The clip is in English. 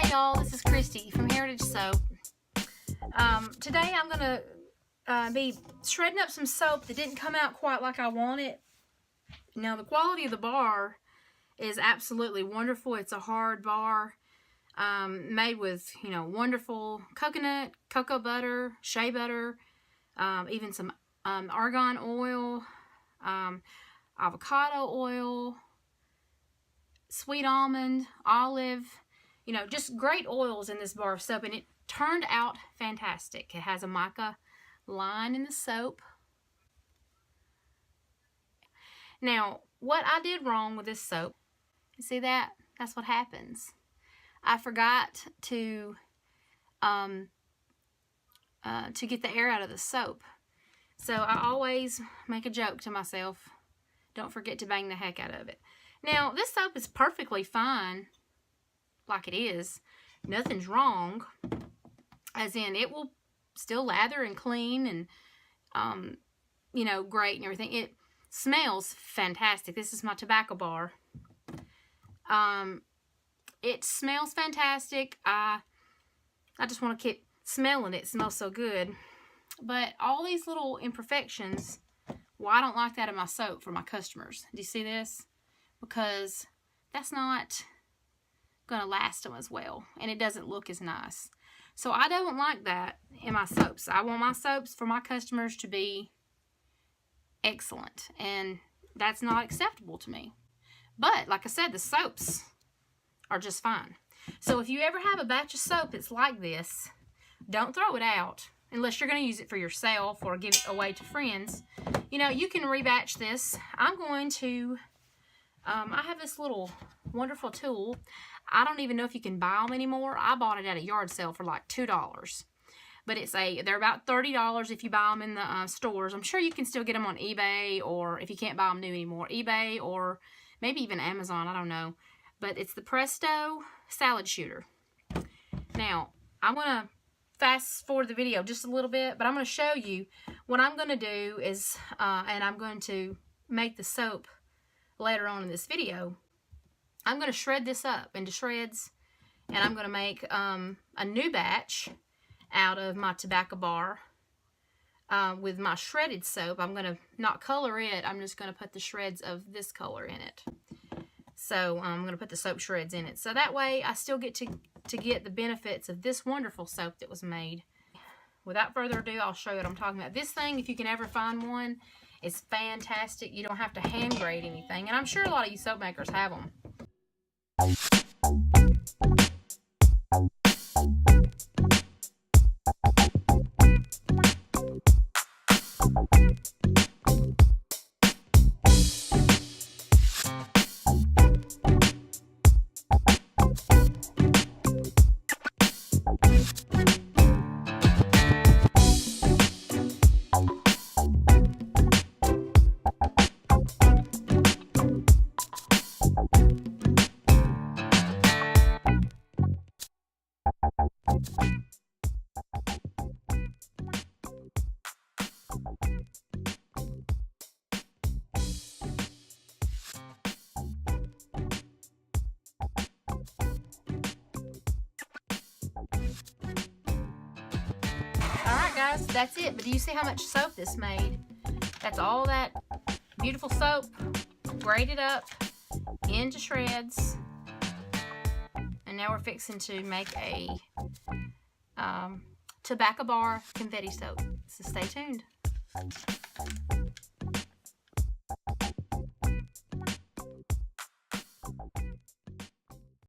Hey y'all, this is Christy from Heritage Soap. Today I'm going to be shredding up some soap that didn't come out quite like I wanted. Now the quality of the bar is absolutely wonderful. It's a hard bar made with, wonderful coconut, cocoa butter, shea butter, even some argan oil, avocado oil, sweet almond, olive, just great oils in this bar of soap, and it turned out fantastic. It has a mica line in the soap. Now, what I did wrong with this soap, you see that? That's what happens. I forgot to get the air out of the soap. So I always make a joke to myself, don't forget to bang the heck out of it. Now, this soap is perfectly fine like it is. Nothing's wrong. As in, it will still lather and clean and, great and everything. It smells fantastic. This is my tobacco bar. It smells fantastic. I just want to keep smelling it. It smells so good. But all these little imperfections, well, I don't like that in my soap for my customers. Do you see this? Because that's not going to last them as well, and it doesn't look as nice. So I don't like that in my soaps. I want my soaps for my customers to be excellent, and that's not acceptable to me. But like I said, the soaps are just fine. So if you ever have a batch of soap that's like this, don't throw it out unless you're going to use it for yourself or give it away to friends. You can rebatch this. I'm going to I have this little wonderful tool. I don't even know if you can buy them anymore. I bought it at a yard sale for like $2. But they're about $30 if you buy them in the stores. I'm sure you can still get them on eBay, or if you can't buy them new anymore, eBay or maybe even Amazon, I don't know. But it's the Presto Salad Shooter. Now, I'm going to fast forward the video just a little bit, but I'm going to show you what I'm going to do is, and I'm going to make the soap later on in this video. I'm going to shred this up into shreds, and I'm going to make a new batch out of my tobacco bar with my shredded soap. I'm going to not color it. I'm just going to put the shreds of this color in it. So I'm going to put the soap shreds in it. So that way I still get to get the benefits of this wonderful soap that was made. Without further ado, I'll show you what I'm talking about. This thing, if you can ever find one, is fantastic. You don't have to hand grade anything. And I'm sure a lot of you soap makers have them. Alright guys, that's it. But do you see how much soap this made? That's all that beautiful soap grated up into shreds. And now we're fixing to make a tobacco bar confetti soap. So stay tuned.